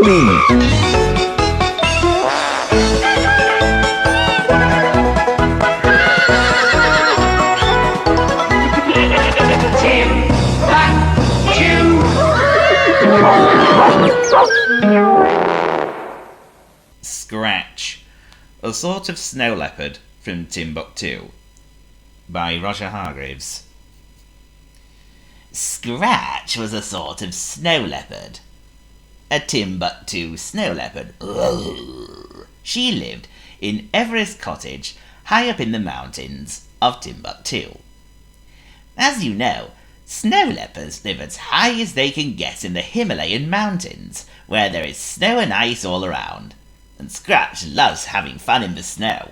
me! Scratch, a sort of snow leopard from Timbuctoo, by Roger Hargreaves. Scratch was a sort of snow leopard. A Timbuctoo snow leopard. She lived in Everest Cottage, high up in the mountains of Timbuctoo. As you know, snow leopards live as high as they can get in the Himalayan mountains, where there is snow and ice all around, and Scratch loves having fun in the snow.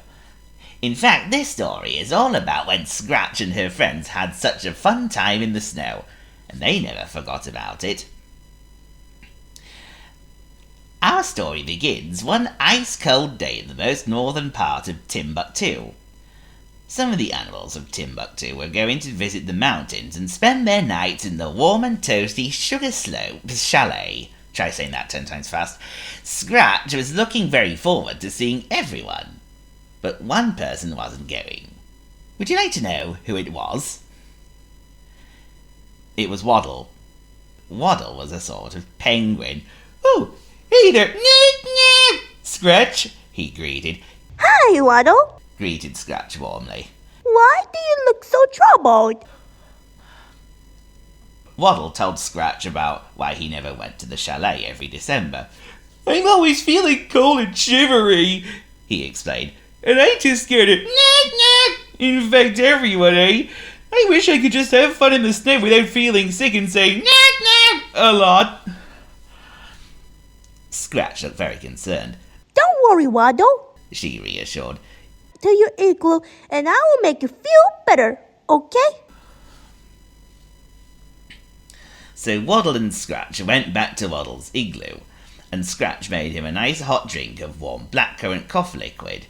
In fact, this story is all about when Scratch and her friends had such a fun time in the snow, and they never forgot about it. Our story begins one ice-cold day in the most northern part of Timbuctoo. Some of the animals of Timbuctoo were going to visit the mountains and spend their nights in the warm and toasty Sugar Slope Chalet. Try saying that 10 times fast. Scratch was looking very forward to seeing everyone, but one person wasn't going. Would you like to know who it was? It was Waddle. Waddle was a sort of penguin. Oh, hey there, Scratch, he greeted. Hi, Waddle, greeted Scratch warmly. Why do you look so troubled? Waddle told Scratch about why he never went to the chalet every December. I'm always feeling cold and shivery, he explained, and I'm too scared to infect everyone, eh? I wish I could just have fun in the snow without feeling sick and say a lot. Scratch looked very concerned. Don't worry, Waddle, she reassured. To your igloo, and I will make you feel better, okay? So Waddle and Scratch went back to Waddle's igloo, and Scratch made him a nice hot drink of warm blackcurrant cough liquid,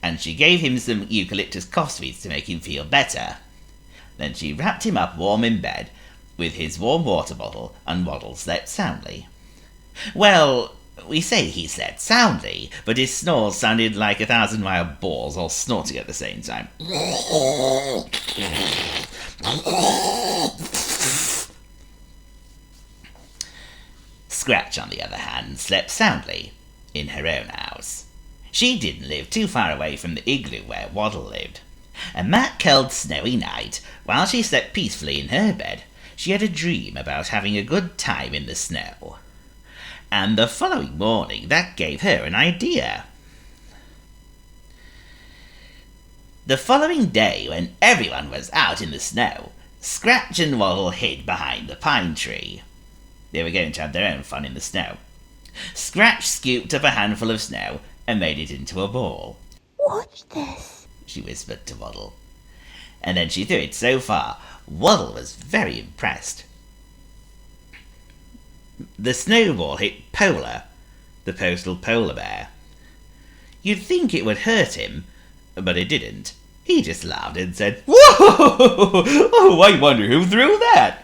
and she gave him some eucalyptus cough sweets to make him feel better. Then she wrapped him up warm in bed with his warm water bottle, and Waddle slept soundly. Well, we say he slept soundly, but his snores sounded like 1,000 wild boars all snorting at the same time. Scratch, on the other hand, slept soundly in her own house. She didn't live too far away from the igloo where Waddle lived. And that cold, snowy night, while she slept peacefully in her bed, she had a dream about having a good time in the snow. And the following morning, that gave her an idea. The following day, when everyone was out in the snow, Scratch and Waddle hid behind the pine tree. They were going to have their own fun in the snow. Scratch scooped up a handful of snow and made it into a ball. Watch this, she whispered to Waddle. And then she threw it so far, Waddle was very impressed. The snowball hit Polar, the postal polar bear. You'd think it would hurt him, but it didn't. He just laughed and said, "Whoa! Oh, I wonder who threw that?"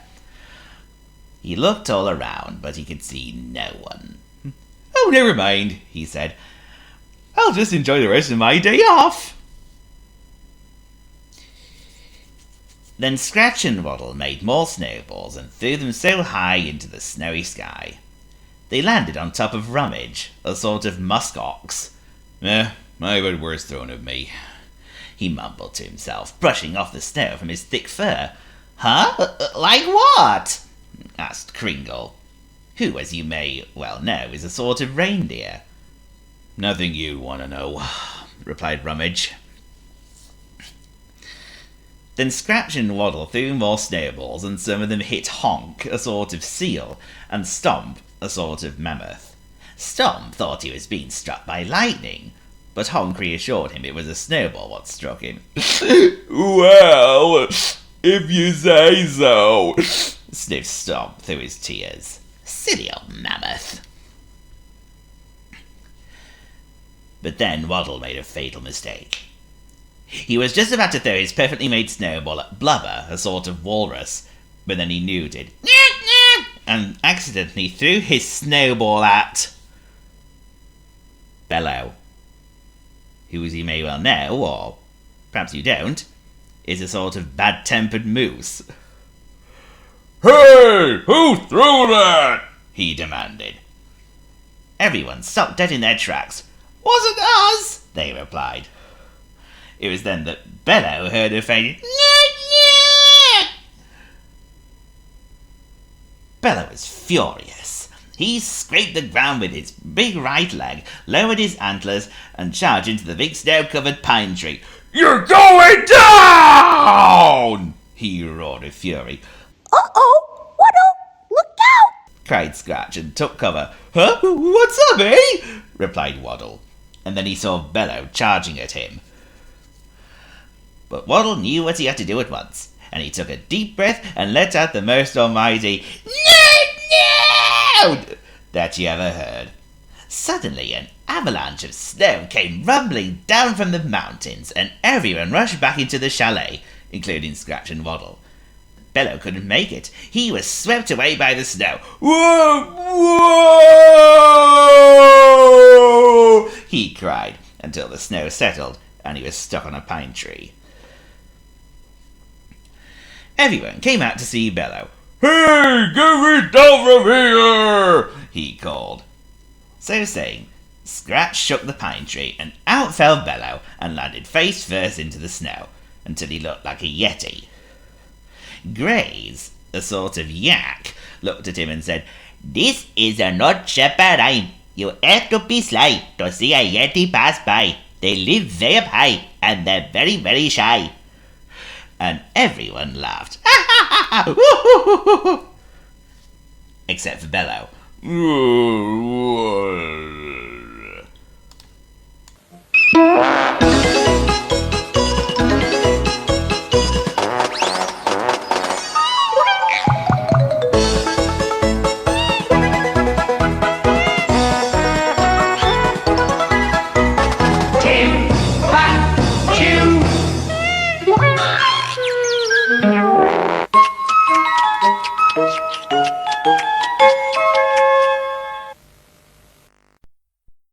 He looked all around, but he could see no one. "Oh, never mind," he said. "I'll just enjoy the rest of my day off." Then Scratch and Waddle made more snowballs and threw them so high into the snowy sky. They landed on top of Rummage, a sort of musk ox. I've had worse thrown at me, he mumbled to himself, brushing off the snow from his thick fur. Huh? Like what? Asked Kringle, who, as you may well know, is a sort of reindeer. Nothing you want to know, replied Rummage. Then Scratch and Waddle threw more snowballs, and some of them hit Honk, a sort of seal, and Stomp, a sort of mammoth. Stomp thought he was being struck by lightning, but Honk reassured him it was a snowball what struck him. Well, if you say so, sniffed Stomp through his tears. Silly old mammoth. But then Waddle made a fatal mistake. He was just about to throw his perfectly made snowball at Blubber, a sort of walrus, but then he newted and accidentally threw his snowball at Bellow, who, as you may well know, or perhaps you don't, is a sort of bad-tempered moose. "Hey, who threw that?" he demanded. Everyone stopped dead in their tracks. "Wasn't us," they replied. It was then that Bellow heard a faint "Nyeh, nyeh." Bellow was furious. He scraped the ground with his big right leg, lowered his antlers, and charged into the big snow-covered pine tree. "You're going down!" he roared with fury. Uh-oh! Waddle! Look out! cried Scratch and took cover. "Huh? What's up, eh?" replied Waddle, and then he saw Bellow charging at him. But Waddle knew what he had to do at once, and he took a deep breath and let out the most almighty "No!" that you ever heard. Suddenly an avalanche of snow came rumbling down from the mountains, and everyone rushed back into the chalet, including Scratch and Waddle. Bellow couldn't make it. He was swept away by the snow. "Whoa! Whoa!" he cried, until the snow settled and he was stuck on a pine tree. Everyone came out to see Bellow. "Hey, get me down from here!" he called. So saying, Scratch shook the pine tree, and out fell Bellow and landed face first into the snow, until he looked like a yeti. Grays, a sort of yak, looked at him and said, "This is not shepherd time. You have to be sly to see a yeti pass by. They live way up high, and they're very, very shy." And everyone laughed. Except for Bellow.